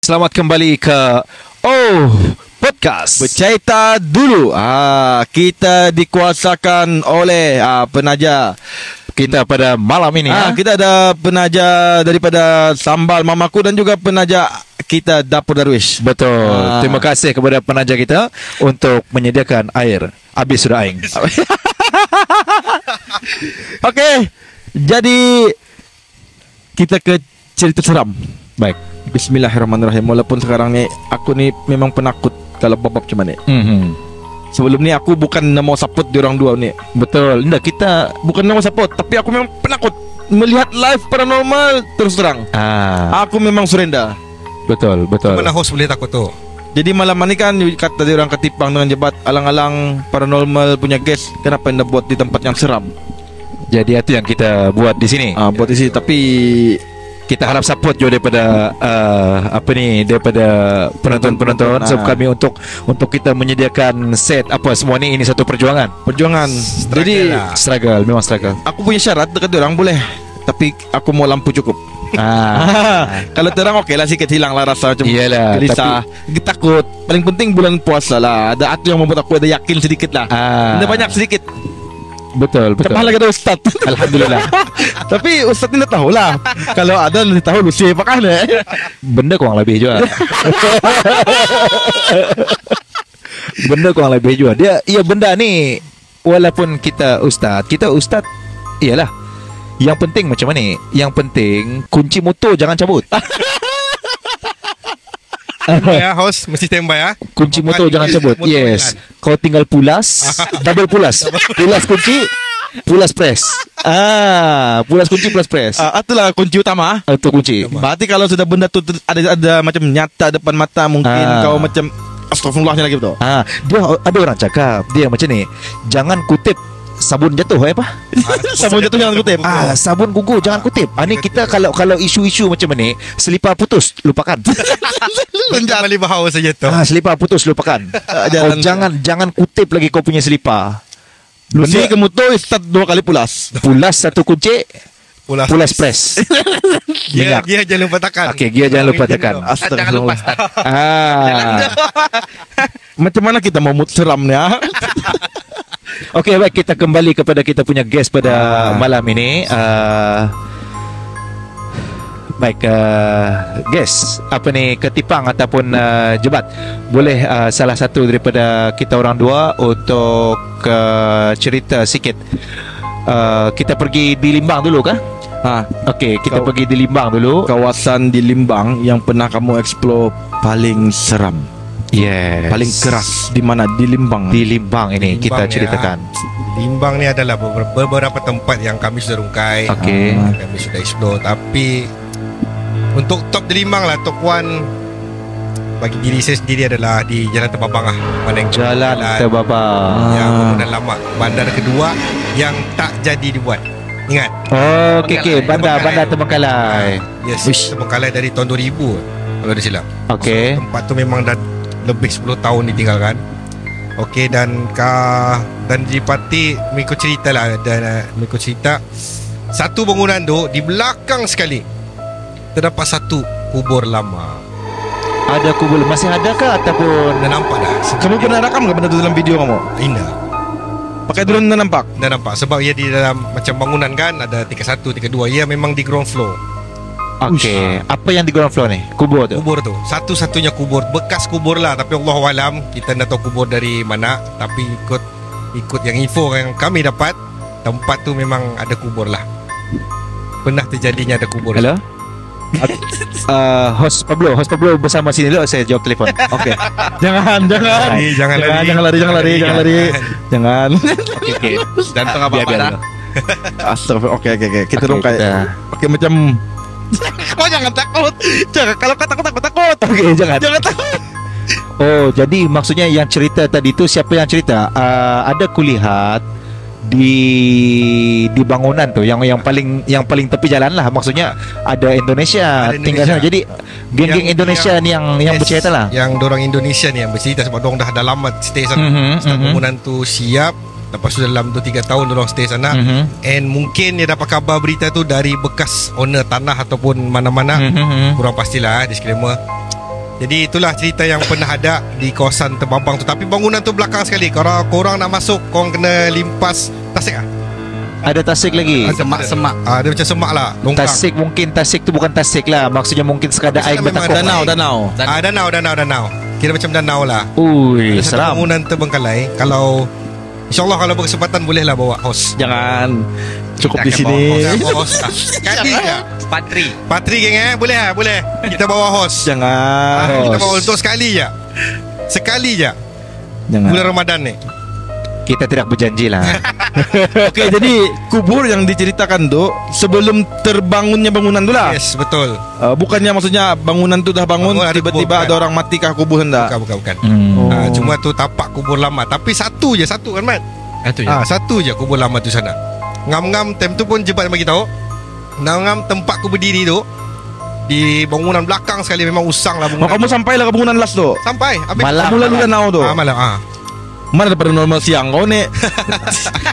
Selamat kembali ke Podcast Bercerita dulu. Kita dikuasakan oleh penaja kita pada malam ini. Kita ada penaja daripada Sambal Mamaku dan juga penaja kita Dapur Darwish. Betul. Terima kasih kepada penaja kita untuk menyediakan air. Habis sudah aing. Okey. Jadi kita ke cerita seram. Baik. Bismillahirrahmanirrahim. Walaupun sekarang ni aku ni memang penakut kalau bab-bab macam ni. Sebelum ni aku bukan mau support diorang dua ni. Betul. Nggak, kita bukan mau support, tapi aku memang penakut melihat live paranormal terus terang. Aku memang surrender. Betul. Mana host boleh takut tu? Jadi malam ni kan kata diorang ketipang dengan jebat alang-alang paranormal punya guest. Kenapa anda buat di tempat yang seram? Jadi itu yang kita buat di sini. Buat di sini, tapi kita harap support juga daripada daripada penonton-penonton sebab kami untuk kita menyediakan set apa semua ni, ini satu perjuangan. Jadi struggle, memang struggle. Aku punya syarat dekat diorang boleh, tapi aku mau lampu cukup. Kalau terang okey lah, sikit hilang lah rasa macam gelisah, takut. Paling penting bulan puasa lah. Ada atu yang membuat aku ada yakin sedikit lah. Ada banyak sedikit. Betul. Kepala kata Ustaz. Alhamdulillah. Tapi Ustaz ni dah tahulah. Kalau ada nanti tahu Lucy apakah ni. Benda kurang lebih juga. Benda kurang lebih juga. Benda ni walaupun kita ustaz iyalah. Yang penting macam mana? Yang penting kunci motor jangan cabut. Ya, host mesti standby ya. Kunci motor jangan cabut. Yes. Kau tinggal pulas, double pulas. Pulas kunci, pulas press. Pulas kunci, pulas press. Itulah kunci utama. Itu kunci. Berarti kalau sudah benda tu ada macam nyata depan mata, mungkin kau macam astagfirullahnya lagi betul. Dia ada orang cakap dia macam ni, jangan kutip sabun jatuh sabun jatuh jangan kutip. Sabun gugur jangan kutip. Ni kita kalau isu-isu macam ni, selipar putus lupakan. Jangan balik bahawa saja tu. Selipar putus lupakan. Jangan kutip lagi kau punya selipar. Lucy ke motor start 2 kali pulas. Pulas satu kunci, pulas press. Gear jangan lupa tekan. Okey, gear jangan lupa tekan. Jangan lupa start. Macam mana kita mau mood seram ni? Okey, baik, kita kembali kepada kita punya guest pada malam ini. Guest ketipang ataupun jebat, boleh salah satu daripada kita orang dua untuk cerita sikit. Kita pergi di Limbang dulu kah? Okey, kita pergi di Limbang dulu. Kawasan di Limbang yang pernah kamu explore paling seram. Yes. Paling keras di mana? Di Limbang. Di Limbang ini kita ceritakan. Limbang ni adalah beberapa tempat yang kami sudah rungkai. Okey. Kami sudah explore, tapi untuk top di Limbang lah, top 1 bagi diri saya sendiri adalah di Jalan Terbabang Mana yang Jalan Terbabang yang bangunan lama. Bandar kedua yang tak jadi dibuat. Ingat? Okey. Bandar Terbengkalai. Yes. Terbengkalai dari tahun 2000 kalau ada silap. Okey. Tempat tu memang dah lebih 10 tahun ditinggalkan. Okey, dan di parti mengikut cerita lah, dan mengikut cerita, satu bangunan tu di belakang sekali terdapat satu kubur lama. Ada kubur masih ada ke ataupun Dah nampak dah. Kamu pernah rakam ke benda tu dalam video kamu? Indah. Pakai drone dah nampak? Dah nampak, sebab ia di dalam macam bangunan kan, ada tingkat 1, tingkat 2. Ia memang di ground floor. Okey. Apa yang di ground floor ni? Kubur tu? Kubur tu satu-satunya kubur, bekas kubur lah. Tapi Allahualam, kita tak tahu kubur dari mana. Tapi ikut yang info yang kami dapat, tempat tu memang ada kubur lah. Pernah terjadinya ada kubur. Hello? Host Pablo bersama sini dulu, saya jawab telefon. Okey. Jangan lari. Okey. Dan tengah biar. Astagfirullah. Okey. Kita rungkai. Okey, macam kau jangan takut. Kalau kau takut. Okey, jangan takut. Jadi maksudnya yang cerita tadi tu, siapa yang cerita? Ada kulihat di bangunan tu yang paling tepi jalan lah, maksudnya ada Indonesia tinggal sana. Jadi geng-geng Indonesia ni yang bercerita lah. Yang dorang Indonesia ni yang bercerita sebab dorang dah lama stay sana. Bangunan tu siap, lepas tu dalam 2-3 tahun dorang stay sana. And mungkin dia dapat kabar berita tu dari bekas owner tanah ataupun mana-mana. Kurang pastilah disclaimer. Jadi itulah cerita yang pernah ada di kawasan Terbabang tu. Tapi bangunan tu belakang sekali. Kalau korang nak masuk, korang kena limpas tasik lah. Ada tasik lagi. Semak-semak. Dia macam semak lah, longkang. Tasik tu bukan tasik lah. Maksudnya mungkin sekadar air bertakuk. Danau. Kira macam danau lah. Ui, ada seram. satu bangunan terbengkalai. Kalau InsyaAllah kalau berkesempatan bolehlah bawa host. Jangan. Cukup kita di sini. bawa host. Sekali je. Patri geng boleh lah, boleh. Kita bawa host. Jangan. Kita bawa untuk sekali je. Jangan. Bulan Ramadan ni. Kita tidak berjanji lah. Okey, jadi kubur yang diceritakan tu sebelum terbangunnya bangunan tu lah. Yes, betul. Bukannya maksudnya bangunan tu dah bangun, tiba-tiba ada orang mati kah kubur hendak. Bukan. Cuma tu tapak kubur lama. Tapi satu kan Mat. Satu je kubur lama tu sana. Ngam-ngam time tu pun Jebat bagi tahu. Ngam-ngam tempat aku berdiri tu di bangunan belakang sekali, memang usang lah bangunan. Kamu sampailah ke bangunan last tu? Sampai. Malam kamu lalu danau tu. Malam. Mana daripada normal siang kau ni?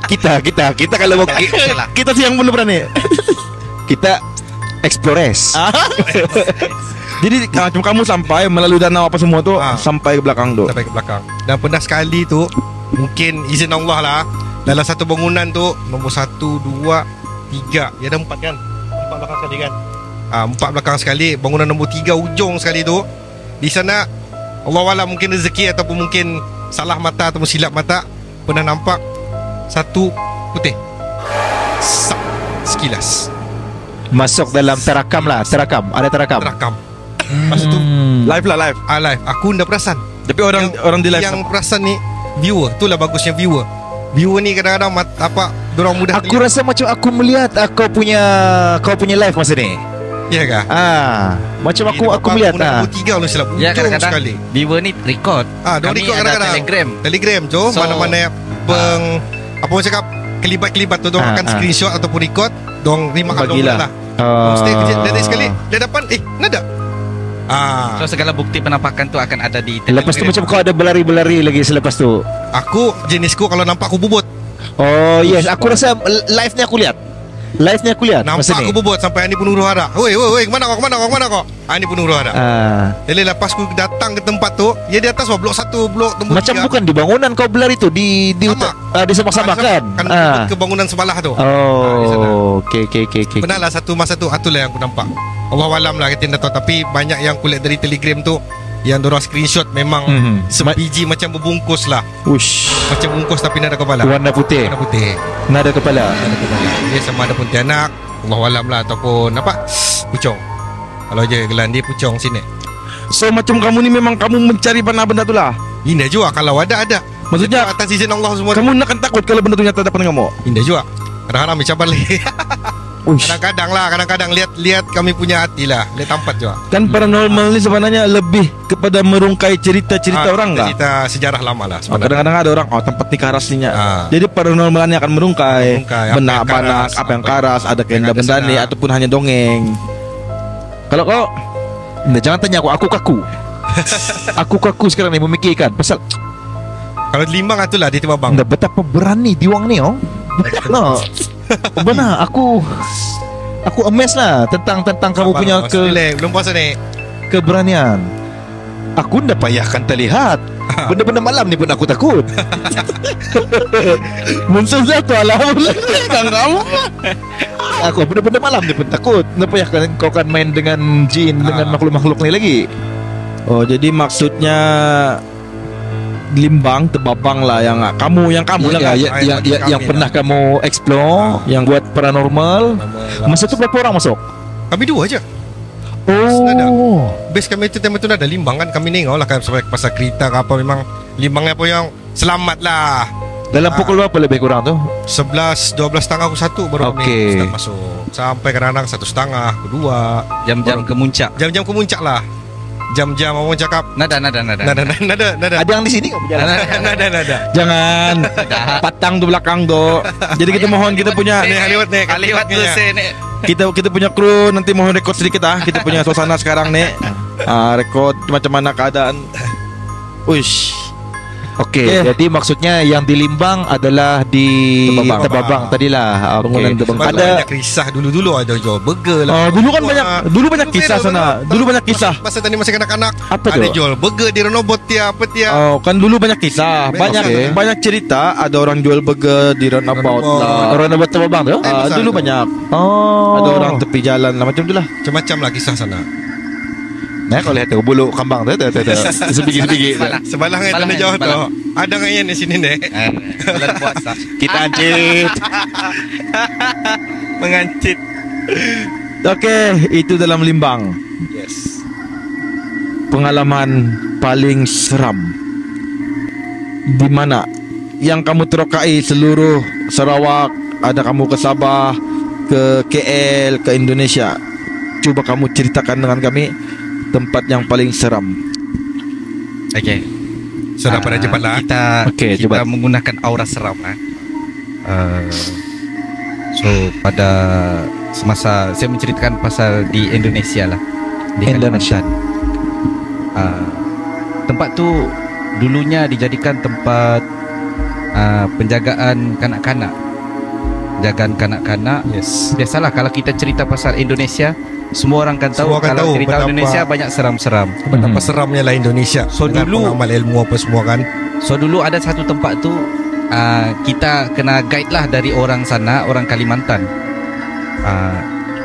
Kita kalau kita siang pun berani. Kita explores. Jadi cuma kamu sampai melalui danau apa semua tu sampai ke belakang tu. Sampai ke belakang. Dan pernah sekali tu, mungkin izin Allah lah, dalam satu bangunan tu nombor 1, 2, 3. Dia ada 4 kan? 4 belakang sekali kan? 4 belakang sekali. Bangunan nombor 3 ujung sekali tu, di sana Allah mungkin rezeki ataupun mungkin salah mata ataupun silap mata, pernah nampak satu putih sekilas masuk dalam terakam. Ada terakam. Masa tu live. live. Aku ndak perasan. Tapi orang di live yang perasan ni viewer. Itulah bagusnya viewer ni kadang-kadang dorang mudah aku rasa macam aku melihat kau punya live masa ni. Ya kah? Macam aku melihat nombor 3 lu silap. Ya, kadang-kadang sekali viewer ni record. Kami record ada kadang-kadang Telegram tu, mana-mana apa orang cakap kelibat-kelibat tu dorang akan screenshot ataupun record, dorang terima lah. Stay kejap dari sekali dia depan nada. So segala bukti penampakan tu akan ada di Telegram. Lepas tu macam kau ada berlari-berlari lagi selepas tu. Jenisku kalau nampak aku bubut. Oh yes, aku rasa live ni aku lihat. Nampak aku bubut sampai Ani pun huru hara. Woi, kemana kau? Ani pun huru hara. Jadi lepas aku datang ke tempat tu, dia di atas blok 1, blok nombor 3. Macam bukan di bangunan kau berlari tu, di sama-sama kan? Ke bangunan sebelah tu. Okey. Pernah lah satu masa tu, itulah yang aku nampak. Allahualam lah, kita tak tahu. Tapi banyak yang kulit dari Telegram tu yang dorang screenshot memang sebiji macam berbungkus lah. Macam bungkus tapi nada kepala. Warna putih. Nada kepala. Dia sama ada pontianak, Allahualam lah, ataupun pucong. Kalau je gelan dia pucong sini. So macam kamu ni memang kamu mencari benda-benda tu lah. Indah juga kalau ada. Maksudnya atas izin Allah semua. Kamu nak takut kalau benda tu nyata depan kamu? Indah juga. Kadang-kadang ambil cabar lagi. Kadang-kadang lihat kami punya hati lah. Lihat tempat juga. Kan paranormal ni sebenarnya lebih kepada merungkai cerita-cerita orang lah. Cerita sejarah lama lah sebenarnya. Kadang-kadang ada orang tempat ni karas ni. Jadi paranormal ni akan merungkai benda-benda apa yang karas, ada kenda benda ni ataupun hanya dongeng. Kalau kau jangan tanya aku kaku. Aku kaku sekarang ni memikirkan pasal kalau di Limbang itulah di Terbabang. Betapa berani diorang ni benar, aku amazed lah tentang kamu punya belum puasa ni keberanian. Aku ndak payahkan terlihat. Benda-benda malam ni pun aku takut. Muncul satu alhamdulillah kamu. Aku benda-benda malam ni pun takut. Ndak payahkan kau kan main dengan jin, dengan makhluk-makhluk ni lagi. Oh, jadi maksudnya Limbang, Terbabang lah yang kamu lah kan? Yang pernah kamu explore, yang buat paranormal. Masa tu berapa orang masuk? Kami 2 je. Base kami tu time tu ada Limbang kan. Kami nengok lah kan sampai pasal kereta ke apa. Memang Limbangnya pun yang selamat lah. Dalam pukul berapa lebih kurang tu? 11, 12.30 pukul 1 baru kami start masuk. Sampai kadang-kadang 1.30, 2. Jam-jam kemuncak. Jam-jam kemuncak lah. Jam-jam orang cakap nada. Ada yang di sini kok berjalan. Nada. Jangan. Patang tu belakang tu. Jadi kita mohon kita punya lewat tu kita punya kru nanti mohon rekod sedikit kita punya suasana sekarang ni. Rekod macam mana keadaan. Okey, jadi maksudnya yang di Limbang adalah di Tebabang tadilah. Bangunan Tebabang. Ada banyak kisah dulu ada jual burger lah. Dulu kan banyak kisah sana. Dulu banyak kisah. Masa tadi masih kanak-kanak. Apa ada tu? jual burger di Renobot apa tiap. Kan dulu banyak kisah. Banyak cerita. Ada orang jual burger di Runabout lah. Runabout Tebabang tu? Dulu banyak. Ada orang tepi jalan lah macam tu lah. Macam-macam lah kisah sana. Nah, kalau lihat tu bulu kambang tu sebiji-sebiji. Sebalah dengan tanda jauh tu. Ada ngayan di sini deh. Bulan puasa. Kita ancit. Mengancit. Okey, itu dalam Limbang. Yes. Pengalaman paling seram di mana yang kamu terokai seluruh Sarawak, ada kamu ke Sabah, ke KL, ke Indonesia. Cuba kamu ceritakan dengan kami tempat yang paling seram. Okey. Sudah pada cepat lah. Kita menggunakan aura seram lah. So pada semasa saya menceritakan pasal di Indonesia lah, di Kalimantan. Tempat tu dulunya dijadikan tempat penjagaan kanak-kanak. Penjagaan kanak-kanak. Yes. Biasalah kalau kita cerita pasal Indonesia, semua orang kan tahu kalau cerita Indonesia banyak seram-seram. Betapa seramnya lah Indonesia. So dulu amal ilmu apa semua kan. So dulu ada satu tempat tu kita kena guide lah dari orang sana, orang Kalimantan.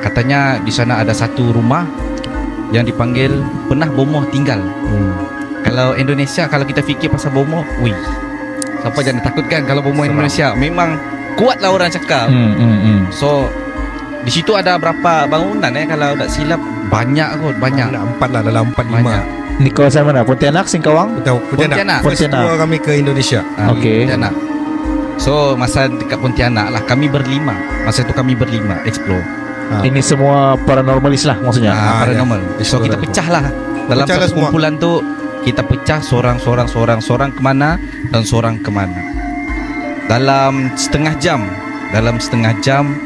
Katanya di sana ada satu rumah yang dipanggil pernah bomoh tinggal. Kalau Indonesia, kalau kita fikir pasal bomoh, siapa jangan takutkan kalau bomoh Indonesia. Memang kuat lah orang cakap. So di situ ada berapa bangunan kalau tak silap, banyak kot, banyak. Ada 4 lah, dalam 4 5. Ni kawasan mana? Pontianak, Singkawang? Pontianak. Pontianak. Kami ke Indonesia. Okey. Pontianak. So masa dekat Pontianak lah kami berlima. Masa tu kami berlima explore. Ini semua paranormalis lah maksudnya. Paranormal. Ya. So kita pecah lah. Dalam satu kumpulan tu kita pecah seorang kemana dan seorang kemana. Dalam setengah jam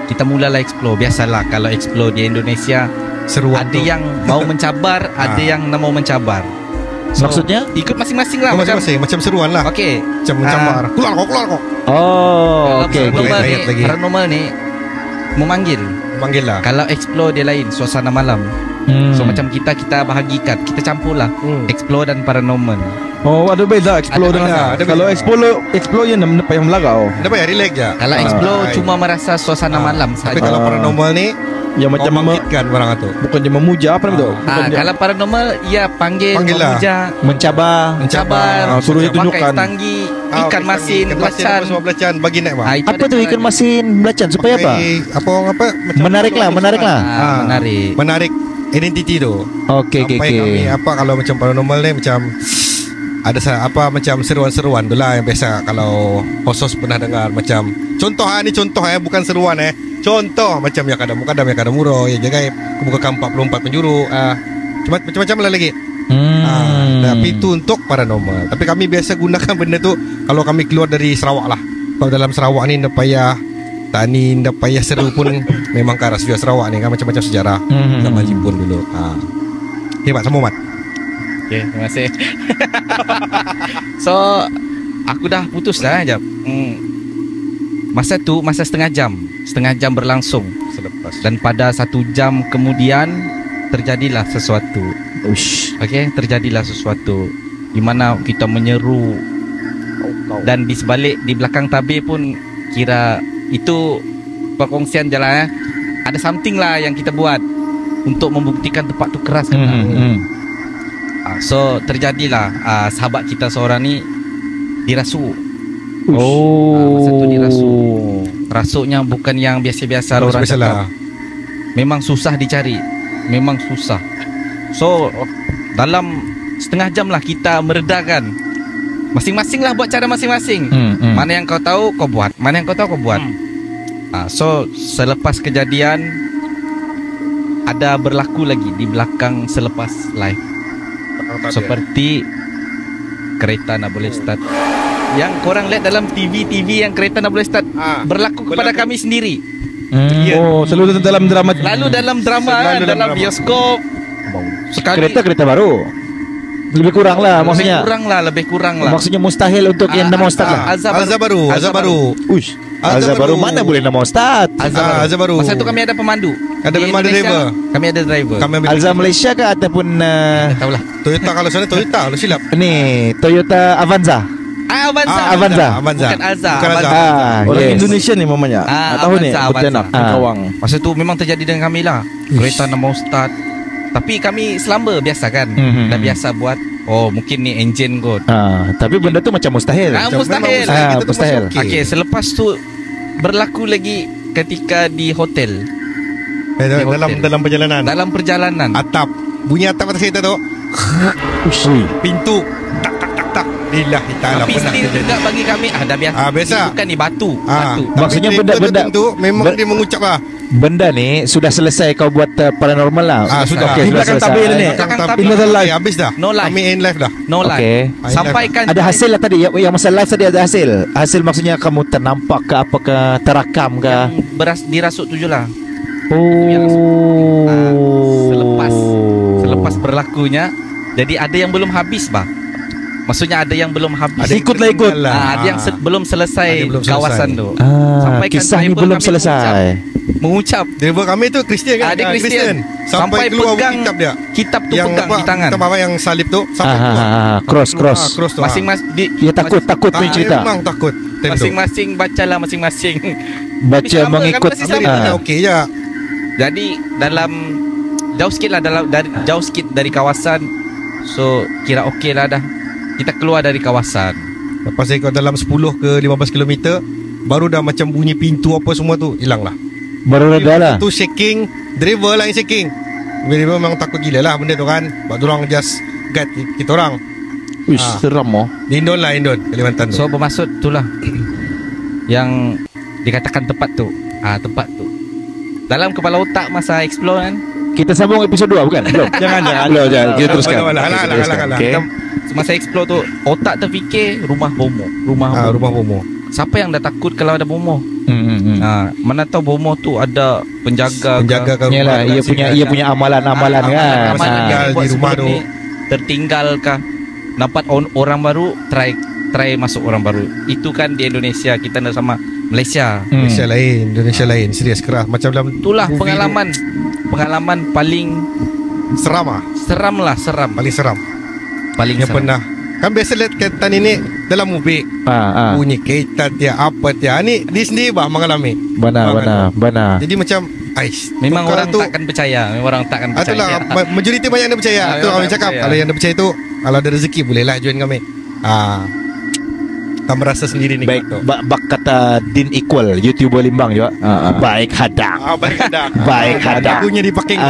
kita mulalah explore. Biasalah kalau explore di Indonesia, seruan ada tu. yang mau mencabar, ada yang tak mau mencabar. So, maksudnya ikut masing-masing lah. Macam seruan lah. Okey. Macam mencabar. Keluar kok. okey. Paranormal ni memanggil lah. Kalau explore dia lain, suasana malam. So macam kita bahagikan, kita campur lah explore dan paranormal. Ada beza explore dengan kalau explore yang payah melagau. Ada payah relax je. Kalau explore cuma merasa suasana malam saja. Tapi kalau paranormal ni yang macam membangkitkan barang tu. Bukan dia memuja apa nama tu? Kalau paranormal ia panggil lah. memuja, mencabar, suruh dia tunjukkan tanggi ikan masin, belacan bagi naik bang. apa tu ikan masin belacan supaya apa? Apa Menarik lah. Menarik identiti tu. Okey. Kami kalau macam paranormal ni macam ada macam seruan-seruan tu lah yang biasa kalau host pernah dengar macam contoh bukan seruan contoh macam yang kadang murah yang jaga buka 44 penjuru macam-macam lah lagi. Tapi itu untuk paranormal. Tapi kami biasa gunakan benda tu kalau kami keluar dari Sarawak lah. Kalau dalam Sarawak ni ndak payah seru pun memang ke arah Sarawak ni kan macam-macam sejarah zaman Jepun dulu. Hebat sama Mat. Okay, terima kasih. So aku dah putus dah jap. Masa setengah jam berlangsung Selepas. dan pada 1 jam kemudian terjadilah sesuatu. Terjadilah sesuatu di mana kita menyeru dan di belakang tabir pun kira itu perkongsian jalan ada something lah yang kita buat untuk membuktikan tempat tu keras kan. So terjadilah sahabat kita seorang ni dirasuk. Masa tu dirasuk. Rasuknya bukan yang biasa-biasa orang cakap. Memang susah dicari. Memang susah. So dalam setengah jam lah kita meredakan. Masing-masing lah buat cara masing-masing. Mana yang kau tahu kau buat, mana yang kau tahu kau buat. So selepas kejadian ada berlaku lagi di belakang selepas live. Seperti kereta nak boleh start. Yang korang lihat dalam TV yang kereta nak boleh start berlaku kepada kami sendiri. Selalu dalam drama. Lalu dalam drama, dalam bioskop. Kereta baru. Lebih kurang lah maksudnya. Lebih kurang lah. Maksudnya mustahil untuk yang nama ustaz lah. Azhar baru. Uish. Azhar baru mana boleh nama ustaz? Azhar baru. Masa tu kami ada pemandu. Ada pemandu driver. Kami ada driver. Azhar Malaysia ke ataupun tak tahulah. Toyota, kalau sana Toyota lu silap. ni Toyota Avanza. Avanza. Bukan Azhar. Orang yes. Indonesia ni mamanya. Tahu ni Pontianak Kawang. Masa tu memang terjadi dengan kami lah. Kereta nama ustaz. Tapi kami selamba biasa kan. Dah biasa buat. Oh mungkin ni enjin kot. Tapi benda tu macam mustahil. Mustahil. Mustahil. Okey, selepas tu berlaku lagi ketika di hotel. Dalam perjalanan. Dalam perjalanan. Atap. Bunyi atap atas kereta tu. Pintu. Tak. Lillahi ta'ala. Tapi still juga bagi kami dah biasa. Biasa. Bukan ni batu. Maksudnya benda tu memang dia mengucap lah. Benda ni sudah selesai kau buat paranormal lah. Sudah. Okay, Di belakang tabir ni. Ini live. Habis dah. No live. Kami end live dah. No live. Okay. Sampaikan ada hasil lah tadi. Yang masa live tadi ada hasil. Hasil maksudnya kamu ternampak ke apa ke, terakam ke? Yang dirasuk tu je lah. Selepas berlakunya, jadi ada yang belum habis bah. Maksudnya ada yang belum habis. Ikut. Ada yang belum selesai kawasan tu. Kisah ni belum selesai. Mengucap. Driver kami tu Kristian kan? Dia Kristian. Sampai keluar pegang kitab dia. Kitab tu yang pegang di tangan. Apa yang salib tu sampai keluar. Cross tu. Dia takut punya cerita. Memang takut. Masing-masing bacalah masing-masing. Baca mengikut. Okey je. Jadi dalam jauh sikit dari kawasan. So kira okey lah dah. Kita keluar dari kawasan. Lepas saya dalam 10 ke 15 km, baru dah macam bunyi pintu apa semua tu hilang lah. Baru reda lah. Tu shaking. Driver lah yang shaking. Driver memang takut gila lah benda tu kan. Sebab diorang just guide kita orang. Uish, seram oh. Di Indon, Kalimantan tu. So bermaksud itulah yang dikatakan tempat tu. Tempat tu dalam kepala otak masa explore kan. Kita sambung episod 2 bukan? Belum. Jangan. Kita teruskan. Kita masa explore tu otak terfikir rumah bomoh. Rumah bomoh. Siapa yang dah takut kalau ada bomoh? Mana tahu bomoh tu ada penjaga kan rumah. Ia punya amalan-amalan kan. Tinggal di rumah tu. Tertinggal kah? Nampak orang baru try masuk orang baru. Itu kan di Indonesia, kita nak sama Malaysia. Malaysia lain, Indonesia lain. Serius keras macam dalam itulah pengalaman paling seram Seram. Paling yang seram. Pernah. Kan biasa lihat kereta ni dalam mobil. Bunyi kereta dia apa dia. Ni dia sendiri bah mengalami. Benar. Jadi macam memang orang takkan percaya. Itulah majoriti banyak yang percaya. Tu orang cakap kalau yang percaya tu, kalau ada rezeki bolehlah join kami. Tak merasa sendiri ni. Baik, bak kata Din Equal YouTuber Limbang juga. Baik hadang. Baik hadang. Lagunya dipakai.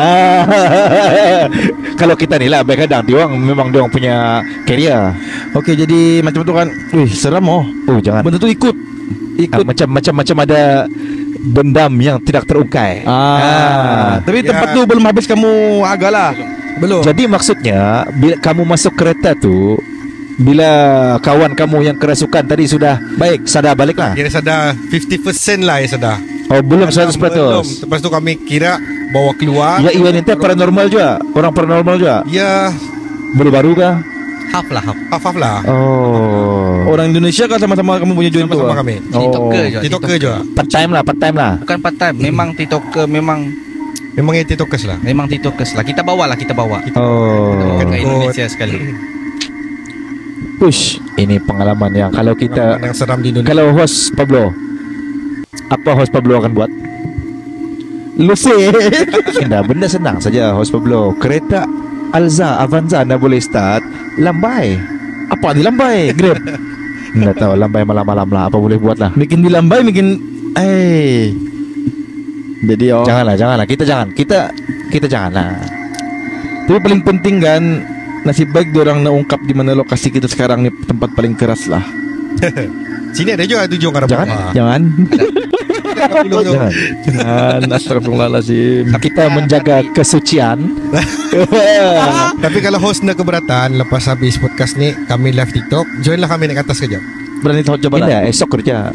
Kalau kita ni lah baik hadang, memang diorang punya career. Okey, jadi macam tu kan. Seram oh. Jangan. Benda tu ikut macam ada dendam yang tidak terungkai. Tapi tempat tu belum habis kamu agalah. Belum. Jadi maksudnya bila kamu masuk kereta tu, bila kawan kamu yang kerasukan tadi sudah baik, sadar balik lah. Kira sadar 50% lah yang sadar. Belum 100%. Lepas tu kami kira bawa keluar. Ya, ini paranormal juga. Orang paranormal juga. Ya. Baru-baru kah? Half lah. Orang Indonesia kan sama-sama kamu punya join tu. Sama kami. TikToker juga. Part time lah. Bukan part time, memang TikToker memang yang TikTokers lah. Memang TikTokers lah. Kita bawa. Kita ke Indonesia sekali. Push. Ini pengalaman yang kalau kita yang seram di Indonesia. Kalau host Pablo, apa host Pablo akan buat? Lucy. Benda senang saja host Pablo. Kereta Avanza anda boleh start lambai. Apa dilambai? Grab. Nggak tahu, lambai malam-malam lah. Apa boleh buat lah. Bikin dilambai, jadi janganlah. Kita janganlah. Tapi paling penting kan, nasib baik diorang nak ungkap di mana lokasi kita sekarang ni, tempat paling keras lah. Sini ada juga 7 orang. Jangan. Astagfirullahaladzim. Kita menjaga kesucian. Tapi kalau host nak keberatan, lepas habis podcast ni kami live TikTok, joinlah kami naik atas kejap. Berani tahu coba lah. Esok kerja.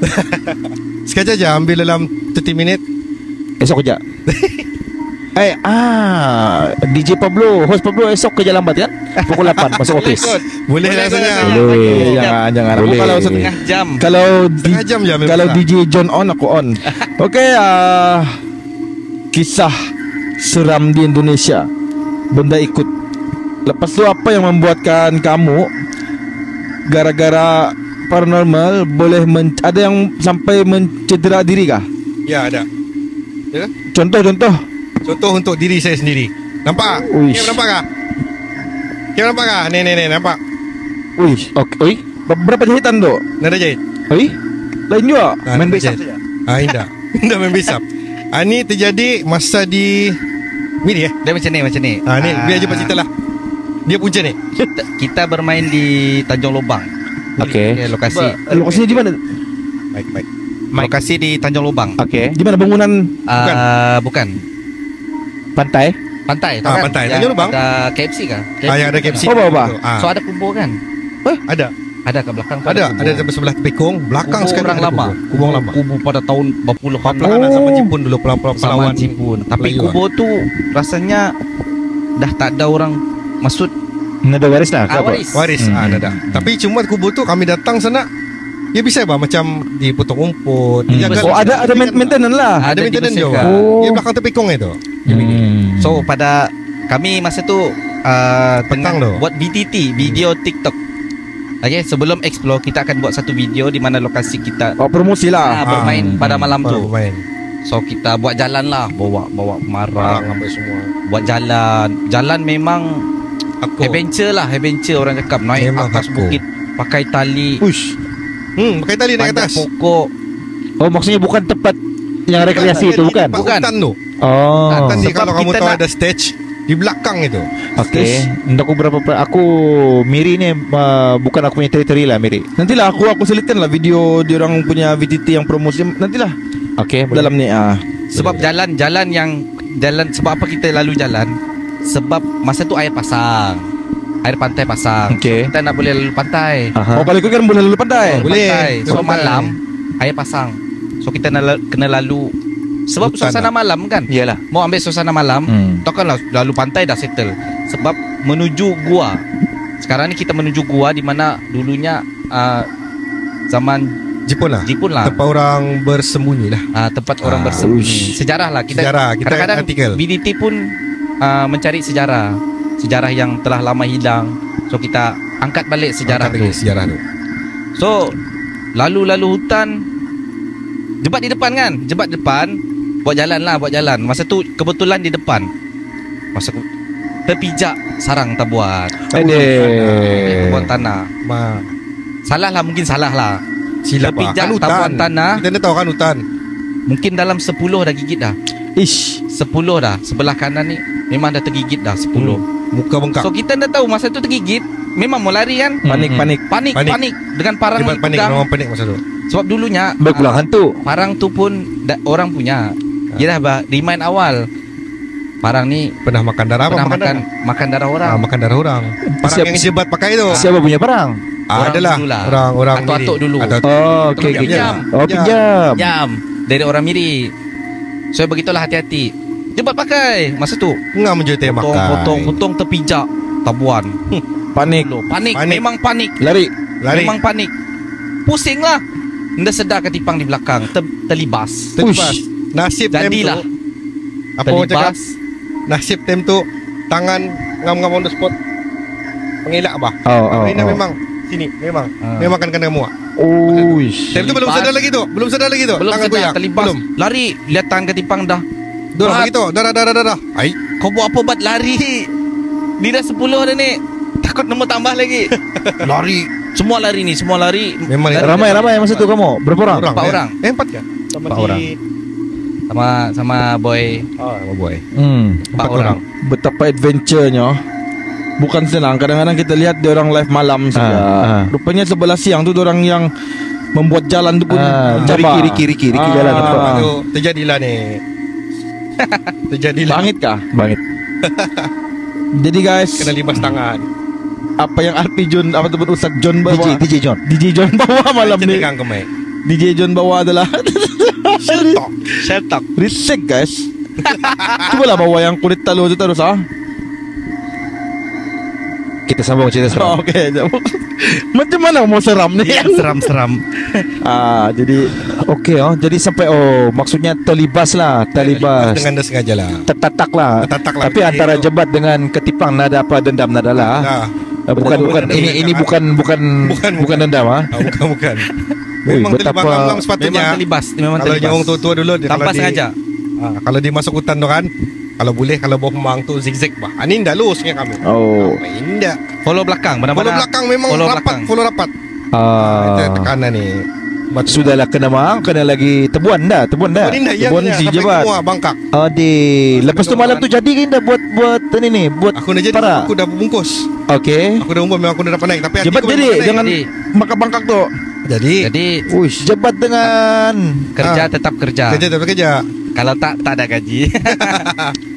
Sekejap je, ambil dalam 30 minit. Esok kerja. DJ Pablo, host Pablo esok kerja lambat kan? Pukul 8 masuk office. Boleh rasanya. Boleh. Jangan. Aku Boleh. kalau Setengah jam. Setengah jam je kalau memang DJ John on, aku on. Okey, kisah seram di Indonesia. Benda ikut. Lepas tu apa yang membuatkan kamu gara-gara paranormal boleh ada yang sampai mencedera diri kah? Ya, ada. Ya? Contoh. Contoh untuk diri saya sendiri. Nampak? Uish. Nampak kah? Nampak kah? Ni, nampak? Uish. Okey. Berapa jahitan tu? Nada jahit. Oi? Lain juga. Main nada besap jahit. Indah. Indah main besap. Ni terjadi masa di Miri Dia macam ni ni biar je cerita lah. Dia punca ni. Kita bermain di Tanjung Lubang. Okey. Lokasi Lokasinya di mana? Baik. Lokasi di Tanjung Lubang. Okey. Di mana bangunan? Bukan. Pantai. Pantai. Pantai. Yang Tanjung Lubang. Ada KFC kah? Yang ada KFC. Oh, bawah. So ada kubur kan? Ada. Ada kat belakang. Ada sampai sebelah tepekong. Belakang kubur sekali orang ada lama. Kubur lama. Kubur pada tahun berpuluhan Pelakon zaman Jepun dulu. Pelawan zaman Jepun. Tapi Melayu kubur tu rasanya dah tak ada orang. Maksud Nada waris lah. ke apa? waris. Ada. Tapi cuma kubur tu kami datang sana. Dia bisa macam dipotong rumput. Dijaga. Oh, ada maintenance lah. Ada maintenance juga. dibersihkan. Dia belakang tepekong itu. So pada kami masa tu Petang tengah tu. buat BTT, video TikTok. Okay, sebelum explore kita akan buat satu video di mana lokasi kita Oh, promosi lah. bermain pada malam tu. Main. So kita buat jalan lah, bawa Barang marang, apa semua. buat jalan memang Aku. adventure orang cakap, naik Memang atas aku. bukit pakai tali, Uish. Pakai tali naik panjat atas. pokok. Oh, maksudnya bukan tempat yang rekreasi itu bukan? Bukan. Hutan tu. Oh. Hutan ni Sebab kalau kamu kita tahu nak- ada stage di belakang itu. Okey. Untuk aku Miri ni bukan aku punya teritori lah Miri. Nantilah aku selitkan lah video dia orang punya VTT yang promosi. Nantilah Okey. dalam ni Sebab jalan sebab apa kita lalu jalan? Sebab masa tu air pasang. Air pantai pasang. Okey. So, kita nak boleh lalu pantai. Oh, kalau ikut kan boleh lalu pandai. Boleh. Pantai. So Pantai. malam air pasang. So kita kena lalu. Sebab Hutan suasana malam kan. Iyalah. Mau ambil suasana malam, takkanlah lalu pantai dah settle. Sebab menuju gua. Sekarang ni kita menuju gua di mana dulunya zaman Jepun lah. Jepun lah. Tempat orang bersembunyi lah. Tempat orang bersembunyi. uish. Sejarah lah kita. Sejarah, kita kadang-kadang artikel. BDT pun mencari sejarah yang telah lama hilang. So kita angkat balik sejarah Angkat tu. lagi sejarah tu. So lalu hutan, jebat di depan kan? Jebat depan, buat jalan. Masa tu kebetulan di depan. Masa terpijak sarang tabuan. Tabuan tanah. Mungkin salah lah. Silap lah. Terpijak Kan tabuan hutan. tanah. Kita dah tahu kan hutan. Mungkin dalam 10 dah gigit dah. Ish. 10 dah. Sebelah kanan ni memang dah tergigit dah 10. Muka bengkak. So kita dah tahu masa tu tergigit, memang mau lari kan? Panik. Panik. Panik dengan parang Dia ni panik. pegang. Orang panik masa tu. Sebab dulunya Berpulang hantu. parang tu pun orang punya. Dia dah remind awal. Parang ni Pernah makan darah apa? pernah makan darah orang. Makan darah orang. Parang Siap- yang jebat pakai tu. Siapa punya perang? Orang Adalah dululah. orang Atuk-atuk Miri. dulu. Atuk-atuk. Oh, Kita okey. pinjam. Oh, pinjam. Jam dari orang Miri. So begitulah hati-hati. Jebat pakai masa tu. Ngam je teh makan. Potong terpijak tabuan. Panik. Panik. Panik. Memang panik. Lari. Lari. Memang panik. Pusing lah. Anda sedar ketipang di belakang terlibas. Terlepas. Nasib time tu. Jadilah Apa orang cakap? terlibas. Nasib time tu tangan ngam-ngam on the spot. Pengelak bah. Oh. Ini memang sini memang kan kena muak. Uish. Time tu belum sedar lagi tu. Belum Belum Tangan sedar goyang. terlibas. Belum. Lari. Lihat tangan ketipang dah. Dorang Bat. begitu. Darah. Ai. Kau buat apa bat lari? Dia dah 10 dah ni. Takut nombor tambah lagi. Lari. Semua lari ni. Memang Lari. Ramai masa tu kamu? Berapa orang? Empat orang. 4 ke? Sama Empat si orang. Sama boy. Oh, boy. 4 orang. Betapa adventure-nya. Bukan senang. Kadang-kadang kita lihat dia orang live malam saja. Rupanya sebelah siang tu dia orang yang membuat jalan tu pun cabar. Riki jalan apa? Tu terjadilah ni. Terjadilah. Bangit kah? Bangit. Jadi guys, Kena libas tangan. apa yang RP John, apa tu Ustaz John bawa? DJ John. DJ John bawa malam Kita ni. pegang ke mic. DJ John bawa adalah Shell talk. risik guys. Cubalah bawa yang kulit telur tu terus ah. kita sambung cerita seram. Okey. Macam mana mau seram ni? Seram-seram. Jadi Okey jadi sampai maksudnya terlibas Dengan dah sengaja lah. tertatak lah. Tapi Jadi antara itu- jebat dengan ketipang nada apa dendam nada lah. Bukan bukan dendam Bukan. Ui, Memang betapa- terlibat memang sepatutnya. Memang terlibas. Memang Kalau terlibas. orang tua-tua dulu Tanpa sengaja. Kalau dia masuk hutan tu kan, kalau boleh kalau bawa pemang tu zigzag bah. Ini indah lurusnya kami. Indah. Follow belakang. Follow belakang memang follow rapat, belakang. follow rapat. Itu tekanan ni. Sudahlah kena mang, kena lagi tebuan dah. Indah ya. Tebuan si jebat. Semua bangkak. Lepas tu malam tu jadi ke indah buat ni buat Aku dah jadi, para. aku dah bungkus. Okey. Aku dah umur memang aku dah dapat naik. Tapi jebat hatiku jadi memang tak jangan naik. makan bangkak tu. Jadi Uish, jebat dengan Kerja tetap kerja. kerja tapi kerja. Kalau tak ada gaji.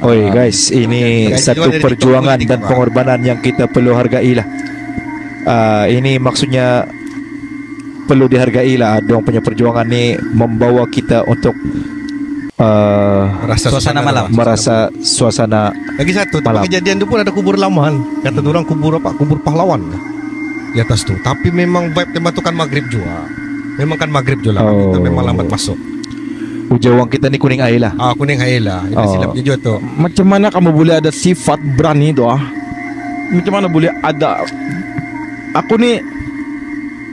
Oi guys, ini Guys, satu jual dari perjuangan TikTok, dan pengorbanan yang kita perlu hargailah. Ini maksudnya perlu dihargailah. Dong punya perjuangan ni membawa kita untuk merasa suasana. Lagi satu malam. tempat kejadian tu pun ada kubur lama kan. Kata orang kubur apa? Kubur pahlawan di atas tu. Tapi memang vibe tempat tu kan maghrib juga. Memang kan maghrib juga lah. Kita memang lambat masuk. Ujawang kita ni kuning air lah. Kuning haila. Itu silap je juga tu. Macam mana kamu boleh ada sifat berani tu Macam mana boleh ada? Aku ni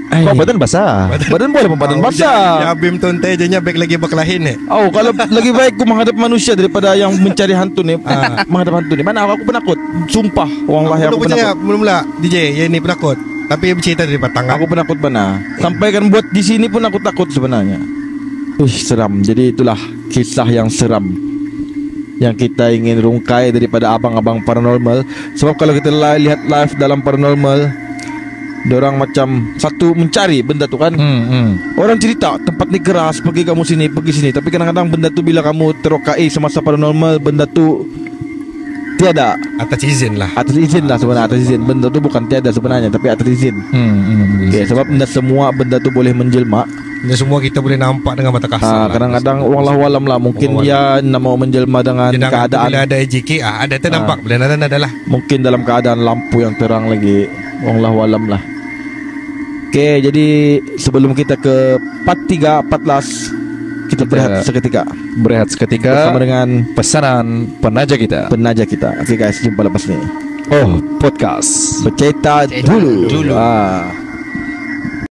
Kau badan basah. Badan boleh badan basah. Ya bim tontai je nya baik lagi berkelahin ni. Kalau lagi baik aku menghadap manusia daripada yang mencari hantu ni. Menghadap hantu ni. Mana aku penakut. Sumpah. Wallahi aku penakut. Mula-mula DJ ya ini penakut. Tapi bercerita dari batang. Aku penakut benar. Sampai kan buat di sini pun aku takut sebenarnya. Seram. Jadi itulah kisah yang seram yang kita ingin rungkai daripada abang-abang paranormal. Sebab kalau kita lihat live dalam paranormal, dorang macam satu mencari benda tu kan. Orang cerita tempat ni keras, pergi kamu sini, pergi sini. Tapi kadang-kadang benda tu bila kamu terokai semasa paranormal, benda tu tiada. Atas izin lah. Atas izin lah sebenarnya. Atas izin. Benda tu bukan tiada sebenarnya, tapi atas izin. Sebab benda semua benda tu boleh menjelma. Dan semua kita boleh nampak dengan mata kasar. Kadang-kadang wallahu-alam lah. Mungkin dia nak mau menjelma dengan keadaan. Bila ada EJK ada ternampak. Bila ada lah. Mungkin dalam keadaan lampu yang terang lagi. Wallahualam lah. Okay, jadi sebelum kita ke part 3, 14, kita berehat seketika. Bersama dengan pesanan penaja kita. Okay guys, jumpa lepas ni. Podcast Bercerita dulu.